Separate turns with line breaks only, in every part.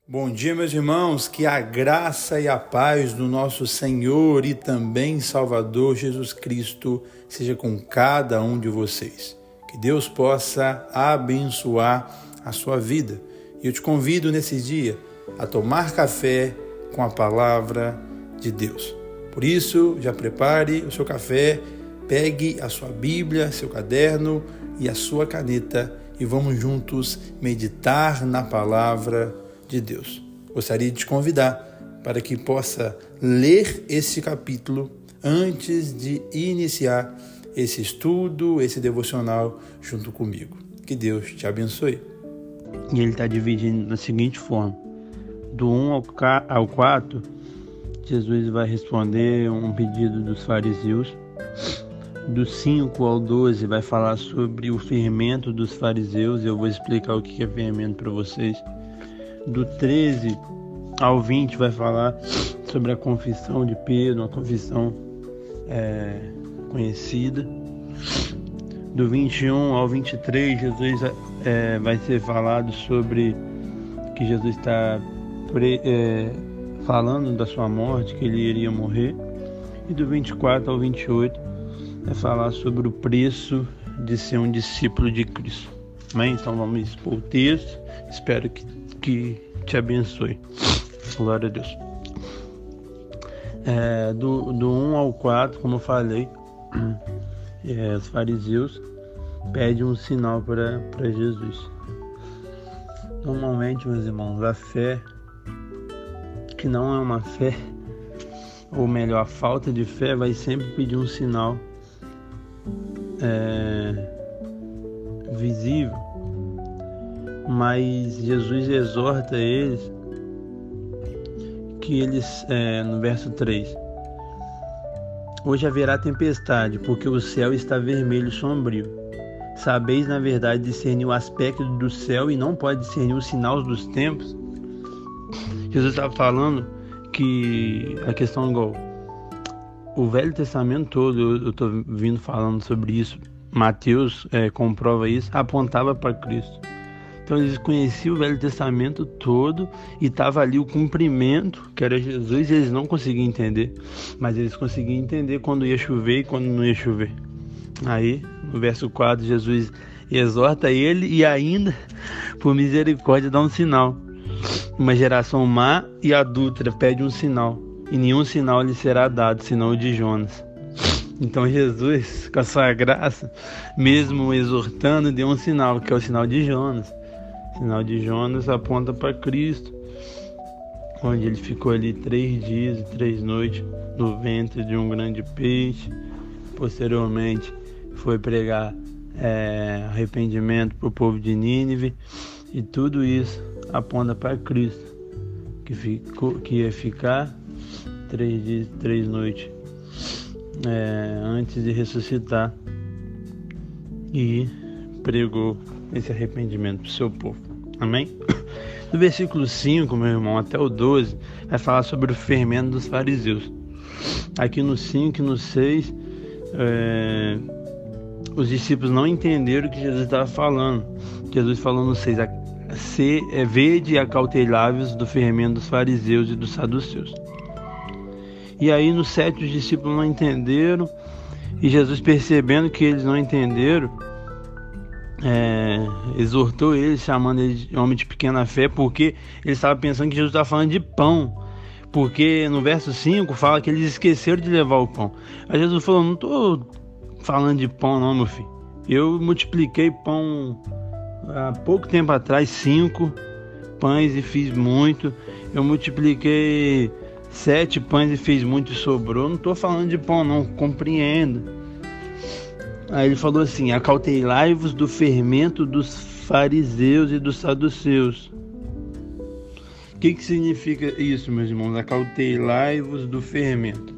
Bom dia, meus irmãos, que a graça e a paz do nosso Senhor e também Salvador Jesus Cristo seja com cada um de vocês. Que Deus possa abençoar a sua vida. E eu te convido nesse dia a tomar café com a palavra de Deus. Por isso, já prepare o seu café, pegue a sua Bíblia, seu caderno e a sua caneta e vamos juntos meditar na palavra de Deus. Gostaria de te convidar para que possa ler esse capítulo antes de iniciar esse estudo, esse devocional junto comigo. Que Deus te abençoe.
E ele está dividindo da seguinte forma: do 1 ao 4, Jesus vai responder um pedido dos fariseus. Do 5 ao 12 vai falar sobre o fermento dos fariseus. Eu vou explicar o que é fermento para vocês. Do 13 ao 20 vai falar sobre a confissão de Pedro, uma confissão conhecida. Do 21 ao 23, Jesus vai ser falado sobre que Jesus está falando da sua morte, que ele iria morrer. E do 24 ao 28 vai falar sobre o preço de ser um discípulo de Cristo. Amém? Então vamos expor o texto. Espero que te abençoe. Glória a Deus. Do 1 ao 4, como eu falei, os fariseus pedem um sinal para Jesus. Normalmente, meus irmãos, a fé, que não é uma fé, ou melhor, a falta de fé, vai sempre pedir um sinal visível. Mas Jesus exorta eles que no verso 3, hoje haverá tempestade, porque o céu está vermelho e sombrio. Sabeis, na verdade, discernir o aspecto do céu e não pode discernir os sinais dos tempos. Jesus estava falando que a questão igual o Velho Testamento todo, eu estou vindo falando sobre isso, Mateus comprova isso, apontava para Cristo. Então eles conheciam o Velho Testamento todo e estava ali o cumprimento, que era Jesus, e eles não conseguiam entender. Mas eles conseguiam entender quando ia chover e quando não ia chover. Aí, no verso 4, Jesus exorta ele e ainda, por misericórdia, dá um sinal. Uma geração má e adúltera pede um sinal, e nenhum sinal lhe será dado, senão o de Jonas. Então Jesus, com a sua graça, mesmo exortando, deu um sinal, que é o sinal de Jonas. O sinal de Jonas aponta para Cristo, onde ele ficou ali 3 dias e 3 noites no ventre de um grande peixe. Posteriormente foi pregar arrependimento para o povo de Nínive, e tudo isso aponta para Cristo, que ia ficar 3 dias e 3 noites antes de ressuscitar, e pregou esse arrependimento para o seu povo. Amém? Do versículo 5, meu irmão, até o 12, vai falar sobre o fermento dos fariseus. Aqui no 5 e no 6, os discípulos não entenderam o que Jesus estava falando. Jesus falou no 6, vede e acautelai-vos do fermento dos fariseus e dos saduceus. E aí no 7 os discípulos não entenderam, e Jesus, percebendo que eles não entenderam, exortou eles, chamando eles de homem de pequena fé, porque eles estavam pensando que Jesus estava falando de pão, porque no verso 5 fala que eles esqueceram de levar o pão. Aí Jesus falou: não estou falando de pão não, meu filho, eu multipliquei pão há pouco tempo atrás, 5 pães e fiz muito. Eu multipliquei 7 pães e fiz muito e sobrou. Não estou falando de pão não, compreendo. Aí ele falou assim: acautelai-vos do fermento dos fariseus e dos saduceus. O que significa isso, meus irmãos? Acautelai-vos do fermento.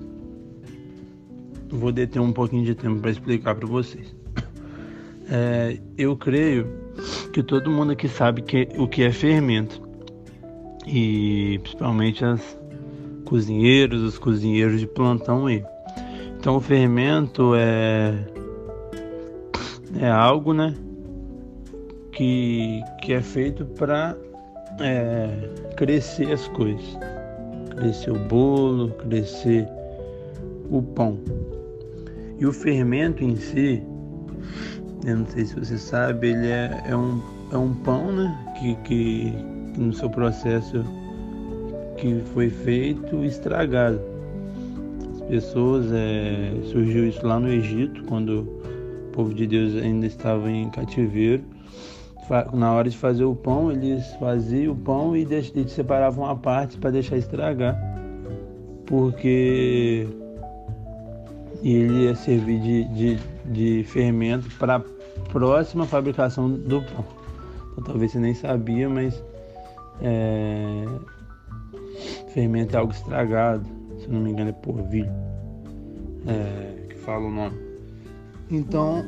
Vou deter um pouquinho de tempo para explicar para vocês. Eu creio que todo mundo aqui sabe o que é fermento, e principalmente os cozinheiros de plantão aí. Então o fermento é algo, né, que é feito para crescer as coisas. Crescer o bolo, crescer o pão. E o fermento em si, eu não sei se você sabe, ele é um pão, né? Que no seu processo que foi feito, estragado. As pessoas, surgiu isso lá no Egito, quando o povo de Deus ainda estava em cativeiro. Na hora de fazer o pão, eles faziam o pão e separavam a parte para deixar estragar, porque ele ia servir de fermento para a próxima fabricação do pão. Então, talvez você nem sabia, mas fermento é algo estragado, se não me engano é polvilho, que fala o nome. Então,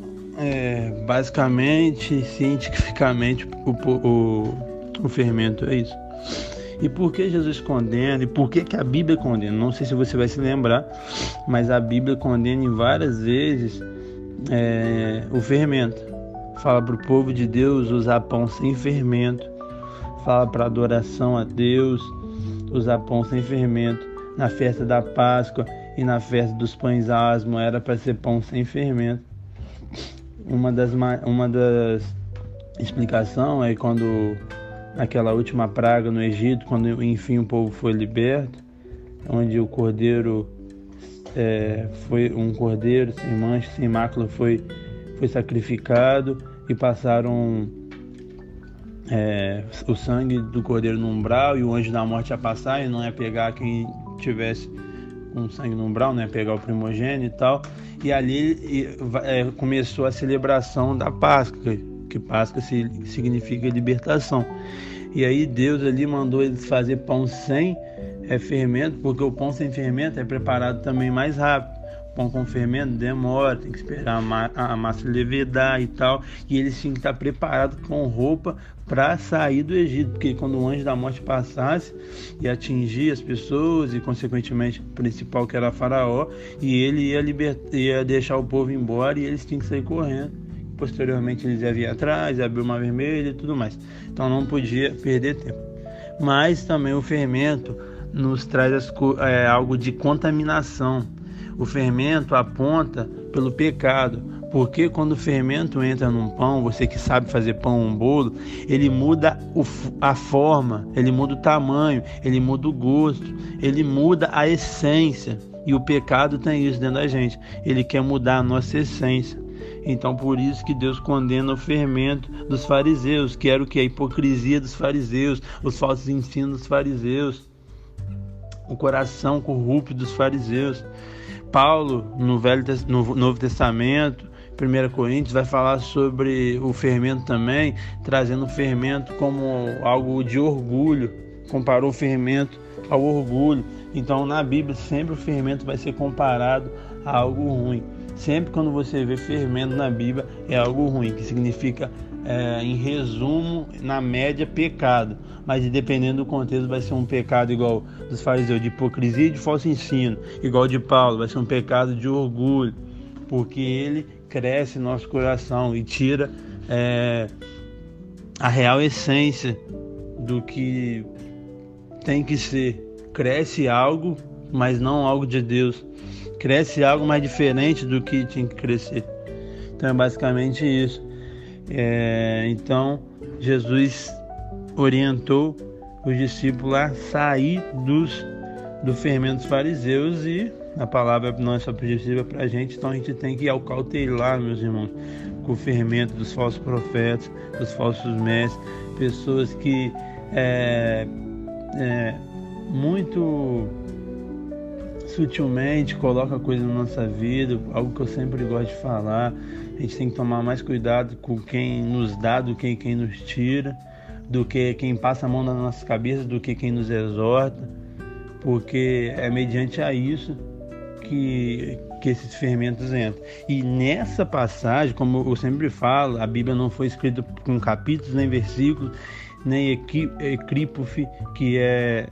basicamente, cientificamente, o fermento é isso. E por que Jesus condena? E por que a Bíblia condena? Não sei se você vai se lembrar, mas a Bíblia condena em várias vezes o fermento. Fala para o povo de Deus usar pão sem fermento. Fala para adoração a Deus usar pão sem fermento. Na festa da Páscoa e na festa dos pães asmos era para ser pão sem fermento. Uma das explicações é quando naquela última praga no Egito, quando enfim o povo foi liberto, onde o cordeiro foi um cordeiro sem mancha, sem mácula, foi sacrificado e passaram o sangue do cordeiro no umbral, e o anjo da morte ia passar e não ia pegar quem tivesse com sangue no umbral, não ia pegar o primogênito e tal. E ali começou a celebração da Páscoa, que Páscoa significa libertação. E aí Deus ali mandou eles fazer pão sem fermento, porque o pão sem fermento é preparado também mais rápido. O pão com fermento demora, tem que esperar a massa levedar e tal. E eles tinham que estar preparados com roupa para sair do Egito, porque quando o anjo da morte passasse e atingir as pessoas e consequentemente o principal, que era Faraó, e ele ia deixar o povo embora e eles tinham que sair correndo. Posteriormente eles iam vir atrás, abrir o Mar Vermelho e tudo mais. Então não podia perder tempo. Mas também o fermento nos traz algo de contaminação. O fermento aponta pelo pecado, porque quando o fermento entra num pão, você que sabe fazer pão, um bolo, ele muda a forma, ele muda o tamanho, ele muda o gosto, ele muda a essência. E o pecado tem isso dentro da gente, ele quer mudar a nossa essência. Então por isso que Deus condena o fermento dos fariseus, que era o que? A hipocrisia dos fariseus, os falsos ensinos dos fariseus, o coração corrupto dos fariseus. Paulo, no Novo Testamento, 1 Coríntios, vai falar sobre o fermento também, trazendo o fermento como algo de orgulho, comparou o fermento ao orgulho. Então na Bíblia sempre o fermento vai ser comparado a algo ruim. Sempre quando você vê fermento na Bíblia é algo ruim, que significa, em resumo, na média, pecado. Mas dependendo do contexto vai ser um pecado igual dos fariseus, de hipocrisia e de falso ensino. Igual de Paulo, vai ser um pecado de orgulho, porque ele cresce em nosso coração e tira a real essência do que tem que ser. Cresce algo, mas não algo de Deus. Cresce algo mais diferente do que tinha que crescer. Então é basicamente isso. Então Jesus orientou os discípulos a sair do fermento dos fariseus, e a palavra não é só para os discípulos, é para a gente. Então a gente tem que acautelar, meus irmãos, com o fermento dos falsos profetas, dos falsos mestres, pessoas que muito sutilmente coloca coisa na nossa vida, algo que eu sempre gosto de falar. A gente tem que tomar mais cuidado com quem nos dá do que quem nos tira, do que quem passa a mão nas nossas cabeças, do que quem nos exorta, porque é mediante a isso que esses fermentos entram. E nessa passagem, como eu sempre falo, a Bíblia não foi escrita com capítulos nem versículos, nem ecrípofe, que é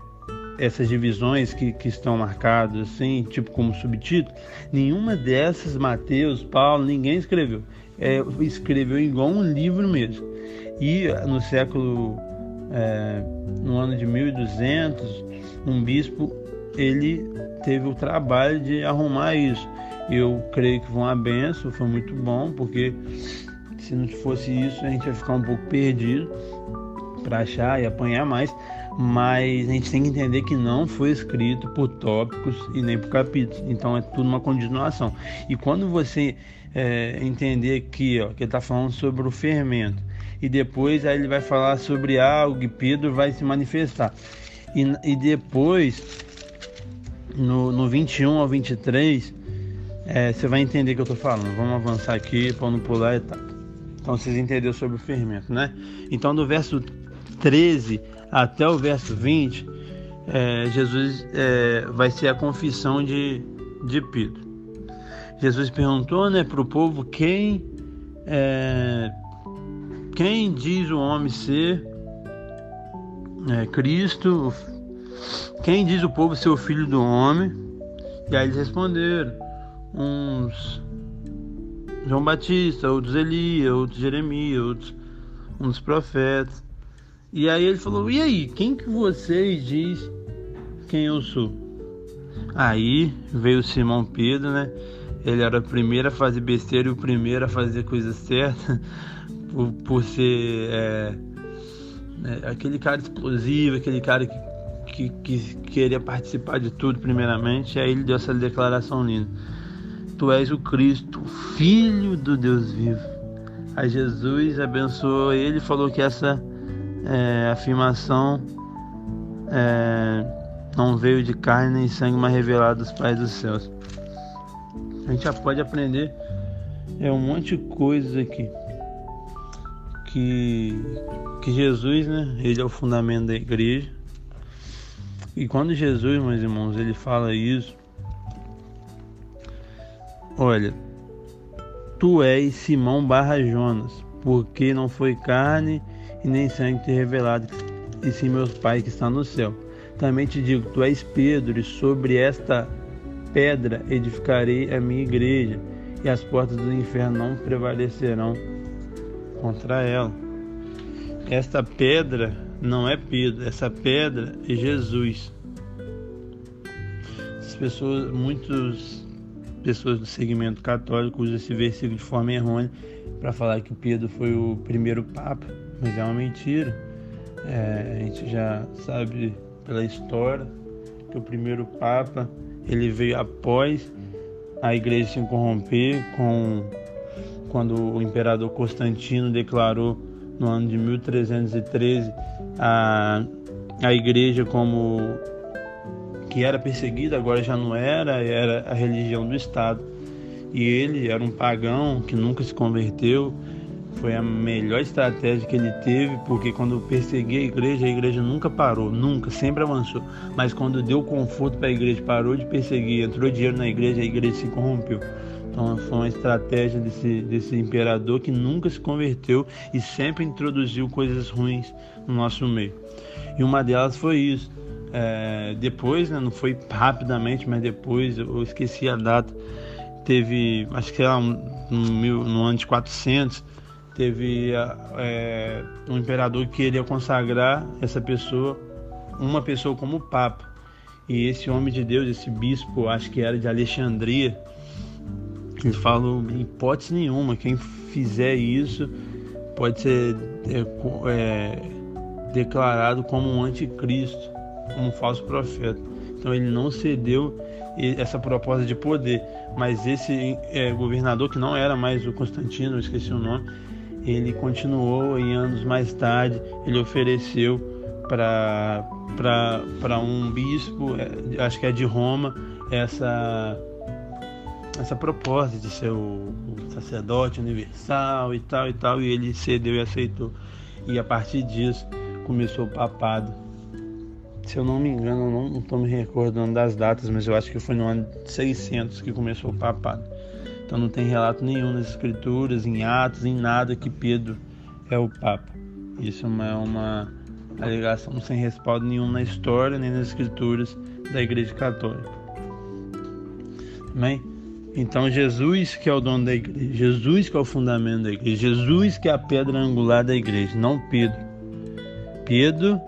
essas divisões que estão marcadas assim, tipo como subtítulo. Nenhuma dessas, Mateus, Paulo, ninguém escreveu. Escreveu igual um livro mesmo. E no século no ano de 1200, um bispo ele teve o trabalho de arrumar isso. Eu creio que foi uma benção, foi muito bom, porque se não fosse isso a gente ia ficar um pouco perdido para achar e apanhar mais. Mas a gente tem que entender que não foi escrito por tópicos e nem por capítulos, então é tudo uma continuação. E quando você entender aqui, que ele está falando sobre o fermento, e depois aí ele vai falar sobre algo e Pedro vai se manifestar, e depois no 21 ao 23 você vai entender o que eu estou falando. Vamos avançar aqui para não pular a etapa. Então vocês entenderam sobre o fermento, né? Então do verso 13 até o verso 20, Jesus vai ser a confissão de Pedro. Jesus perguntou, né, para o povo quem diz o homem ser Cristo, quem diz o povo ser o filho do homem. E aí eles responderam, uns João Batista, outros Elias, outros Jeremias, outros uns profetas. E aí ele falou, e aí, quem que vocês diz quem eu sou? Aí veio Simão Pedro, né? Ele era o primeiro a fazer besteira e o primeiro a fazer coisa certa, por ser aquele cara explosivo, aquele cara que queria participar de tudo primeiramente. E aí ele deu essa declaração linda: Tu és o Cristo, Filho do Deus vivo. Aí Jesus abençoou ele e falou que essa afirmação não veio de carne nem sangue, mas revelado dos pais dos céus. A gente já pode aprender um monte de coisas aqui. Que Jesus, né, ele é o fundamento da igreja. E quando Jesus, meus irmãos, ele fala isso, olha, tu és Simão barra Jonas, porque não foi carne e nem sangue te revelado, e sim meu Pai que está no céu. Também te digo, tu és Pedro, e sobre esta pedra edificarei a minha igreja, e as portas do inferno não prevalecerão contra ela. Esta pedra não é Pedro, essa pedra é Jesus. Muitas pessoas do segmento católico usam esse versículo de forma errônea para falar que Pedro foi o primeiro papa, mas é uma mentira. A gente já sabe pela história que o primeiro papa ele veio após a igreja se corromper, quando o imperador Constantino declarou no ano de 1313 a igreja como que era perseguida, agora já não era a religião do Estado. E ele era um pagão que nunca se converteu. Foi a melhor estratégia que ele teve, porque quando perseguia a igreja nunca parou, sempre avançou. Mas quando deu conforto para a igreja, parou de perseguir, entrou dinheiro na igreja, a igreja se corrompeu. Então foi uma estratégia desse imperador que nunca se converteu e sempre introduziu coisas ruins no nosso meio. E uma delas foi isso. Depois, né, não foi rapidamente, mas depois, eu esqueci a data, teve, acho que era no ano de 400, teve um imperador que queria consagrar uma pessoa como papa. E esse homem de Deus, esse bispo, acho que era de Alexandria, ele falou, em hipótese nenhuma, quem fizer isso pode ser declarado como um anticristo, como um falso profeta. Então ele não cedeu essa proposta de poder, mas esse governador, que não era mais o Constantino, eu esqueci o nome, ele continuou, e anos mais tarde ele ofereceu para um bispo, acho que é de Roma, essa proposta de ser o sacerdote universal e tal, e ele cedeu e aceitou. E a partir disso começou o papado. Se eu não me engano, eu não estou me recordando das datas, mas eu acho que foi no ano 600 que começou o papado. Então não tem relato nenhum nas escrituras, em Atos, em nada que Pedro é o papa. Isso é uma alegação sem respaldo nenhum na história, nem nas escrituras da igreja católica. Amém? Então Jesus que é o dono da igreja, Jesus que é o fundamento da igreja, Jesus que é a pedra angular da igreja, não Pedro. Pedro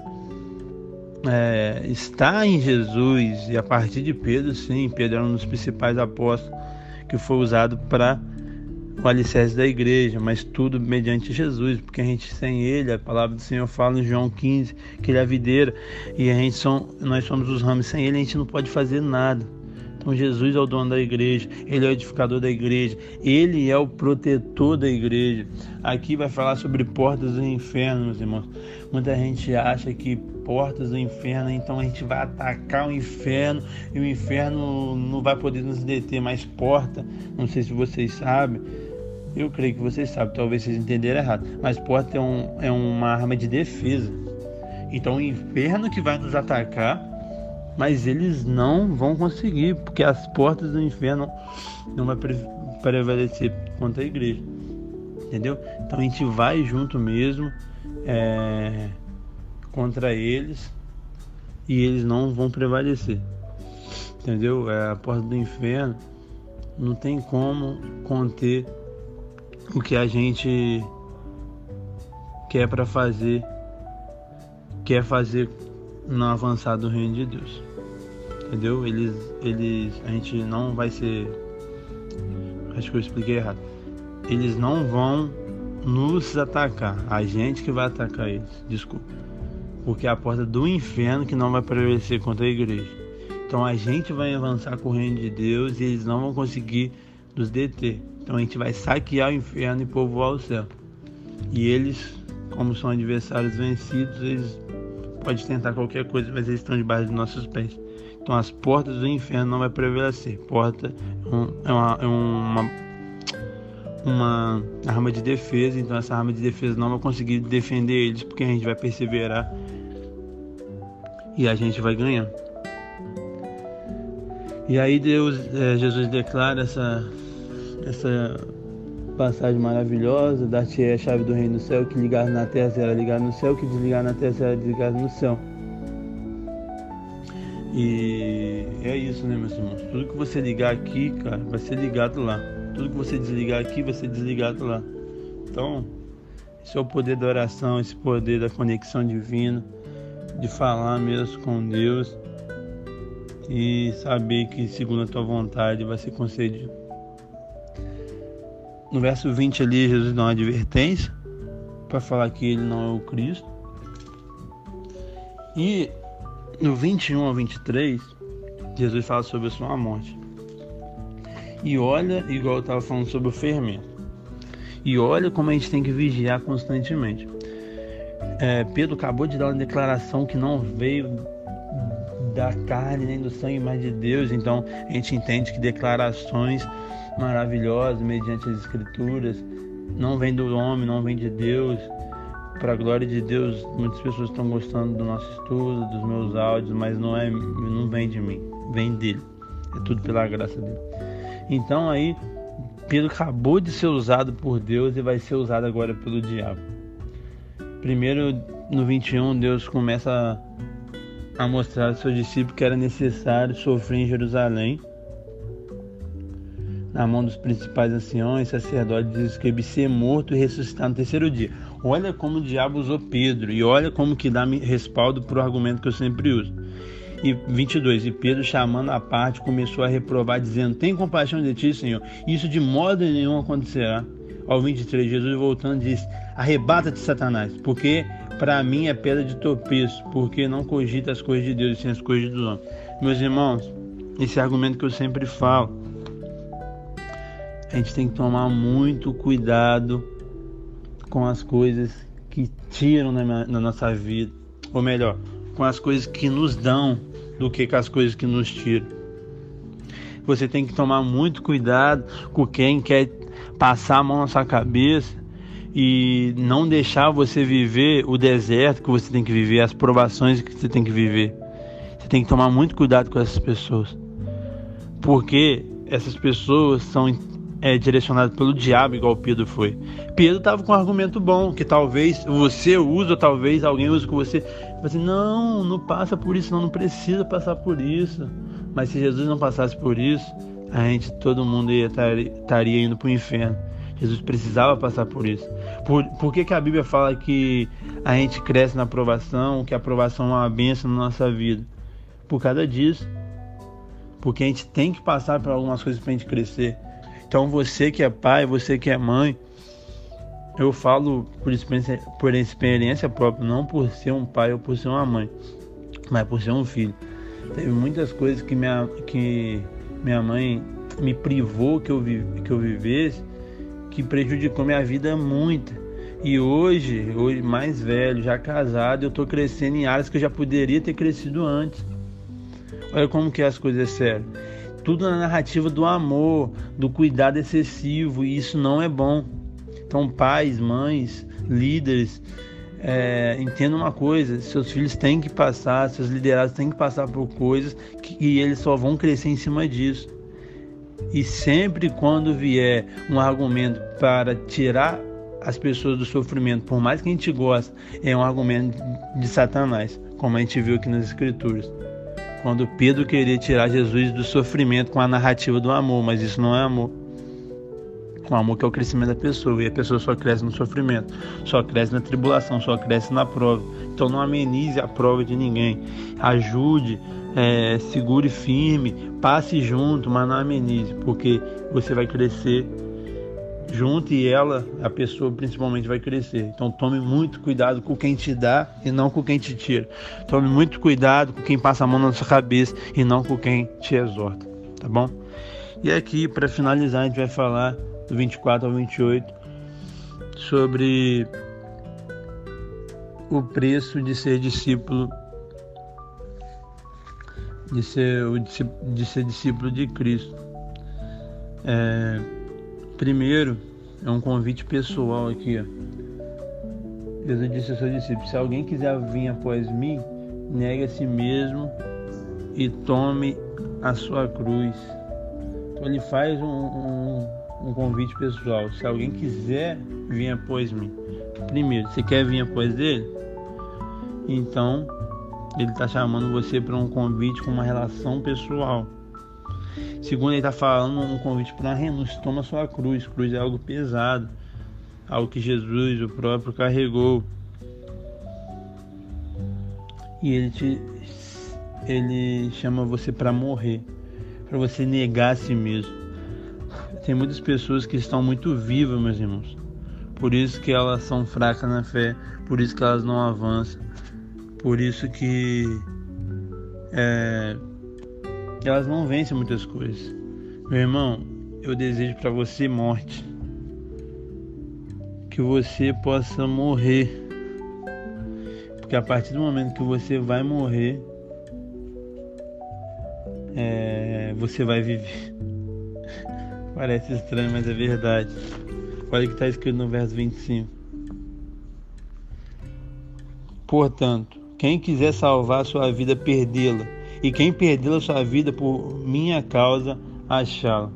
está em Jesus, e a partir de Pedro, sim, Pedro era um dos principais apóstolos que foi usado para o alicerce da igreja, mas tudo mediante Jesus, porque a gente sem ele, a palavra do Senhor fala em João 15, que ele é a videira, e nós somos os ramos, sem ele a gente não pode fazer nada. Então Jesus é o dono da igreja, ele é o edificador da igreja, ele é o protetor da igreja. Aqui vai falar sobre portas do inferno, meus irmãos. Muita gente acha que portas do inferno, então a gente vai atacar o inferno e o inferno não vai poder nos deter. Mais porta, não sei se vocês sabem, eu creio que vocês sabem, talvez vocês entenderam errado, mas porta é uma arma de defesa. Então o inferno que vai nos atacar, mas eles não vão conseguir, porque as portas do inferno não vai prevalecer contra a igreja, entendeu? Então a gente vai junto mesmo contra eles, e eles não vão prevalecer, entendeu? A porta do inferno não tem como conter o que a gente quer fazer no avançar do reino de Deus, entendeu? A gente não vai ser, acho que eu expliquei errado, eles não vão nos atacar, a gente que vai atacar eles, desculpa, porque é a porta do inferno que não vai prevalecer contra a igreja. Então a gente vai avançar com o reino de Deus e eles não vão conseguir nos deter. Então a gente vai saquear o inferno e povoar o céu, e eles, como são adversários vencidos, eles podem tentar qualquer coisa, mas eles estão debaixo dos nossos pés. Então as portas do inferno não vai prevalecer. Porta é uma arma de defesa, então essa arma de defesa não vai conseguir defender eles, porque a gente vai perseverar e a gente vai ganhar. E aí Jesus declara essa passagem maravilhosa: dar-te-ei a chave do reino do céu, que ligar na terra será ligado no céu, que desligar na terra será desligado no céu. E é isso, né, meus irmãos? Tudo que você ligar aqui, cara, vai ser ligado lá. Tudo que você desligar aqui vai ser desligado lá. Então, esse é o poder da oração, esse poder da conexão divina, de falar mesmo com Deus e saber que segundo a tua vontade vai ser concedido. No verso 20 ali, Jesus dá uma advertência para falar que ele não é o Cristo. E no 21 ao 23, Jesus fala sobre a sua morte. E olha, igual eu estava falando sobre o fermento, e olha como a gente tem que vigiar constantemente. Pedro acabou de dar uma declaração que não veio da carne nem do sangue, mas de Deus. Então a gente entende que declarações maravilhosas mediante as escrituras não vem do homem, não vem de Deus. Para a glória de Deus, muitas pessoas estão gostando do nosso estudo, dos meus áudios, mas não vem de mim, vem dele. É tudo pela graça dele. Então aí Pedro acabou de ser usado por Deus e vai ser usado agora pelo diabo. Primeiro, no 21, Deus começa a mostrar aos seus discípulos que era necessário sofrer em Jerusalém, na mão dos principais anciões, sacerdotes e escribas, ser morto e ressuscitar no terceiro dia. Olha como o diabo usou Pedro, e olha como que dá respaldo para o argumento que eu sempre uso. E 22, e Pedro, chamando à parte, começou a reprovar, dizendo: tem compaixão de ti, Senhor, isso de modo nenhum acontecerá. Ao 23, Jesus voltando disse: arrebata-te, Satanás, porque para mim é pedra de tropeço, porque não cogita as coisas de Deus e sim as coisas dos homens. Meus irmãos, esse argumento que eu sempre falo, a gente tem que tomar muito cuidado com as coisas que tiram na nossa vida, ou melhor, com as coisas que nos dão do que com as coisas que nos tiram. Você tem que tomar muito cuidado com quem quer passar a mão na sua cabeça e não deixar você viver o deserto que você tem que viver, as provações que você tem que viver. Você tem que tomar muito cuidado com essas pessoas, porque essas pessoas são direcionado pelo diabo, igual Pedro foi. Pedro estava com um argumento bom, que talvez você use, ou talvez alguém use com você. Você não passa por isso, não precisa passar por isso. Mas se Jesus não passasse por isso, todo mundo estaria indo para o inferno. Jesus precisava passar por isso. Por que a Bíblia fala que a gente cresce na aprovação, que a aprovação é uma bênção na nossa vida? Por causa disso. Porque a gente tem que passar por algumas coisas para a gente crescer. Então você que é pai, você que é mãe, eu falo por experiência própria, não por ser um pai ou por ser uma mãe, mas por ser um filho. Teve muitas coisas que minha mãe me privou que eu vivesse, que prejudicou minha vida muito. E hoje mais velho, já casado, eu estou crescendo em áreas que eu já poderia ter crescido antes. Olha como que as coisas é sério. Tudo na narrativa do amor, do cuidado excessivo, e isso não é bom. Então pais, mães, líderes, entendam uma coisa: seus filhos têm que passar, seus liderados têm que passar por coisas e eles só vão crescer em cima disso. E sempre quando vier um argumento para tirar as pessoas do sofrimento, por mais que a gente goste, é um argumento de Satanás, como a gente viu aqui nas Escrituras. Quando Pedro queria tirar Jesus do sofrimento com a narrativa do amor, mas isso não é amor. O amor que é o crescimento da pessoa, e a pessoa só cresce no sofrimento, só cresce na tribulação, só cresce na prova. Então não amenize a prova de ninguém. Ajude, segure firme, passe junto, mas não amenize, porque você vai crescer junto e a pessoa principalmente, vai crescer. Então tome muito cuidado com quem te dá e não com quem te tira. Tome muito cuidado com quem passa a mão na sua cabeça e não com quem te exorta, tá bom? E aqui, para finalizar, a gente vai falar do 24 ao 28 sobre o preço de ser discípulo, de ser discípulo de Cristo. Primeiro, é um convite pessoal aqui, ó. Jesus disse aos seus discípulos: se alguém quiser vir após mim, negue a si mesmo e tome a sua cruz. Então ele faz um convite pessoal: se alguém quiser vir após mim. Primeiro, você quer vir após ele? Então ele está chamando você para um convite com uma relação pessoal. Segundo, ele está falando um convite para uma renúncia. Toma sua cruz. Cruz é algo pesado, algo que Jesus, o próprio, carregou. E ele chama você para morrer, para você negar a si mesmo. Tem muitas pessoas que estão muito vivas, meus irmãos. Por isso que elas são fracas na fé, por isso que elas não avançam, por isso que elas não vencem muitas coisas. Meu irmão, eu desejo para você morte, que você possa morrer, porque a partir do momento que você vai morrer, você vai viver. Parece estranho, mas é verdade. Olha o que está escrito no verso 25. Portanto, quem quiser salvar sua vida, perdê-la, e quem perdê-la sua vida por minha causa, achá-la.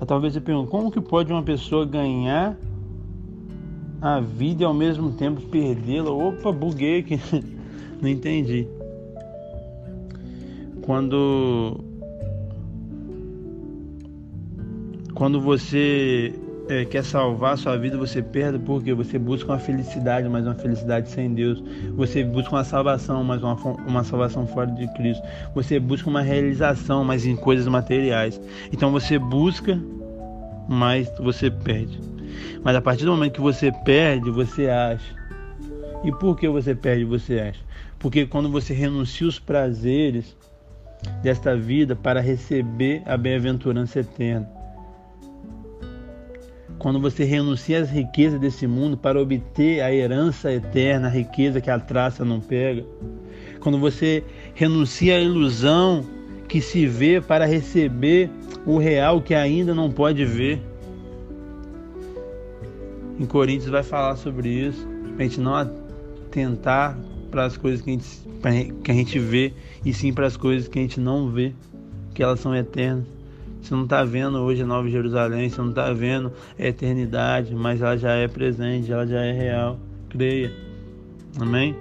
Talvez você pergunte: como que pode uma pessoa ganhar a vida e ao mesmo tempo perdê-la? Opa, buguei aqui. Não entendi. Quando você quer salvar a sua vida, você perde, porque você busca uma felicidade, mas uma felicidade sem Deus. Você busca uma salvação, mas uma salvação fora de Cristo. Você busca uma realização, mas em coisas materiais. Então você busca, mas você perde. Mas a partir do momento que você perde, você acha. E por que você perde, você acha? Porque quando você renuncia os prazeres desta vida para receber a bem-aventurança eterna, quando você renuncia às riquezas desse mundo para obter a herança eterna, a riqueza que a traça não pega, quando você renuncia à ilusão que se vê para receber o real que ainda não pode ver. Em Coríntios vai falar sobre isso, para a gente não atentar para as coisas que a gente vê, e sim para as coisas que a gente não vê, que elas são eternas. Você não está vendo hoje a Nova Jerusalém, você não está vendo a eternidade, mas ela já é presente, ela já é real. Creia. Amém?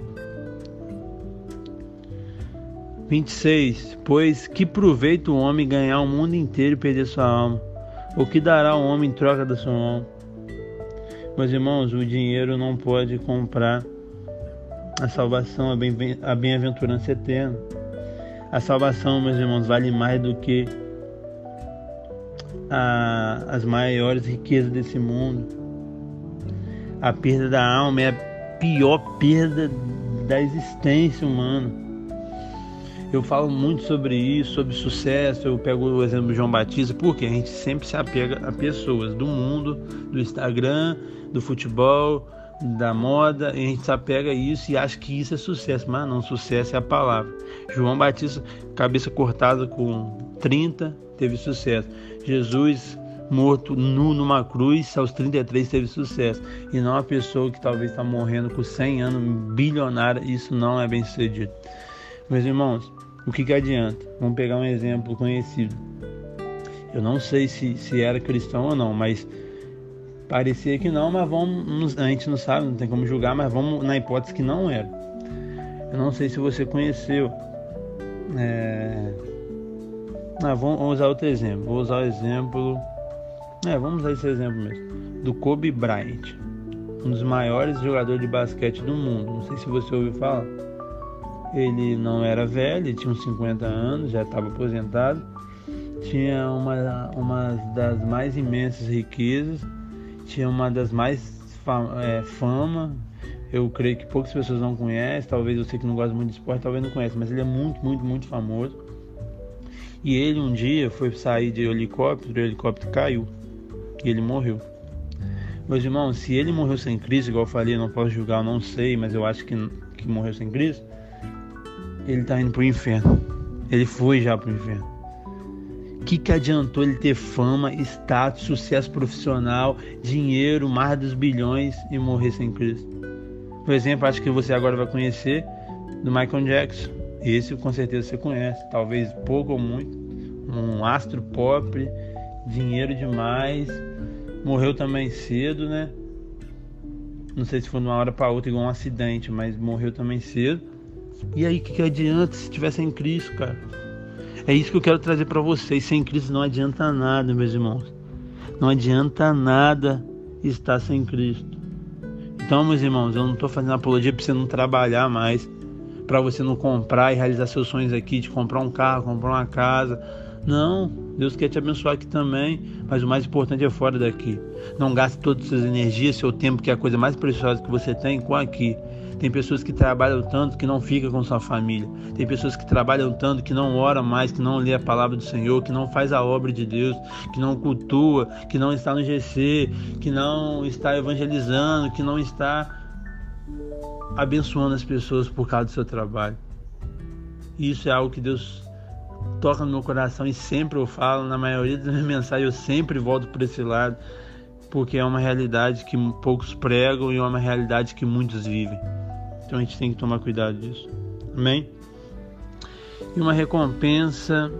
26. Pois que proveita o homem ganhar o mundo inteiro e perder sua alma? O que dará o homem em troca da sua alma? Meus irmãos, o dinheiro não pode comprar a salvação, a bem-aventurança eterna. A salvação, meus irmãos, vale mais do que as maiores riquezas desse mundo. A perda da alma é a pior perda da existência humana. Eu falo muito sobre isso, sobre sucesso. Eu pego o exemplo do João Batista, porque a gente sempre se apega a pessoas do mundo, do Instagram, do futebol, da moda, e a gente se apega a isso e acha que isso é sucesso, mas não, sucesso é a palavra. João Batista, cabeça cortada com 30, teve sucesso. Jesus, morto nu numa cruz, aos 33 teve sucesso. E não a pessoa que talvez está morrendo com 100 anos, bilionária, isso não é bem sucedido. Meus irmãos, o que adianta? Vamos pegar um exemplo conhecido. Eu não sei se era cristão ou não, mas parecia que não, mas a gente não sabe, não tem como julgar, mas vamos na hipótese que não era. Eu não sei se você conheceu. Vamos usar outro exemplo. Vamos usar esse exemplo mesmo. Do Kobe Bryant, um dos maiores jogadores de basquete do mundo. Não sei se você ouviu falar. Ele não era velho, ele tinha uns 50 anos, já estava aposentado. Tinha uma das mais imensas riquezas. Tinha uma das mais fama. Eu creio que poucas pessoas não conhecem. Talvez você que não gosta muito de esporte, talvez não conheça, mas ele é muito, muito, muito famoso. E ele um dia foi sair de helicóptero, o helicóptero caiu e ele morreu. Meus irmãos, se ele morreu sem Cristo, igual eu falei, eu não posso julgar, eu não sei, mas eu acho que morreu sem Cristo, ele está indo para o inferno. Ele foi já para o inferno. O que adiantou ele ter fama, status, sucesso profissional, dinheiro, mais dos bilhões e morrer sem Cristo? Por exemplo, acho que você agora vai conhecer do Michael Jackson. Esse com certeza você conhece, talvez pouco ou muito. Um astro pop, dinheiro demais. Morreu também cedo, né? Não sei se foi de uma hora para outra igual um acidente, mas morreu também cedo. E aí, o que adianta se estiver sem Cristo, cara? É isso que eu quero trazer para vocês. Sem Cristo não adianta nada, meus irmãos. Não adianta nada estar sem Cristo. Então, meus irmãos, eu não estou fazendo apologia para você não trabalhar mais, para você não comprar e realizar seus sonhos aqui, de comprar um carro, comprar uma casa. Não, Deus quer te abençoar aqui também, mas o mais importante é fora daqui. Não gaste todas as suas energias, seu tempo, que é a coisa mais preciosa que você tem, com aqui. Tem pessoas que trabalham tanto que não ficam com sua família. Tem pessoas que trabalham tanto que não oram mais, que não lê a palavra do Senhor, que não faz a obra de Deus, que não cultua, que não está no GC, que não está evangelizando, que não está abençoando as pessoas por causa do seu trabalho. Isso é algo que Deus toca no meu coração e sempre eu falo, na maioria das minhas mensagens eu sempre volto por esse lado, porque é uma realidade que poucos pregam e é uma realidade que muitos vivem. Então a gente tem que tomar cuidado disso. Amém? E uma recompensa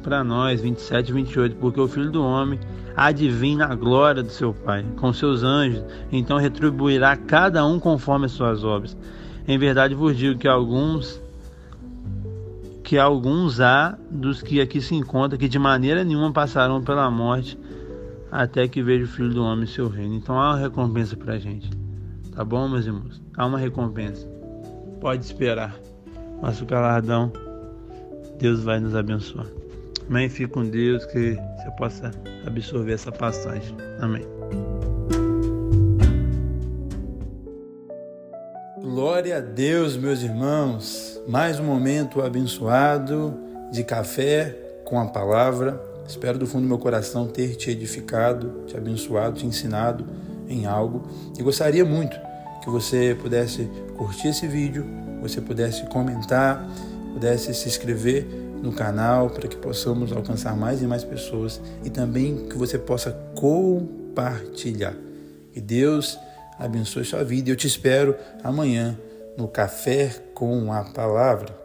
para nós, 27 e 28, porque o Filho do Homem há de vir na glória do seu Pai, com seus anjos, então retribuirá cada um conforme as suas obras. Em verdade vos digo que alguns há dos que aqui se encontram que de maneira nenhuma passarão pela morte até que veja o Filho do Homem em seu reino. Então há uma recompensa para a gente. Tá bom, meus irmãos? Há uma recompensa. Pode esperar. Mas o galardão, Deus vai nos abençoar. Amém? Fique com Deus, que você possa absorver essa passagem. Amém.
Glória a Deus, meus irmãos. Mais um momento abençoado de café com a palavra. Espero do fundo do meu coração ter te edificado, te abençoado, te ensinado em algo. E gostaria muito que você pudesse curtir esse vídeo, você pudesse comentar, pudesse se inscrever no canal para que possamos alcançar mais e mais pessoas e também que você possa compartilhar. Que Deus abençoe sua vida e eu te espero amanhã no Café com a Palavra.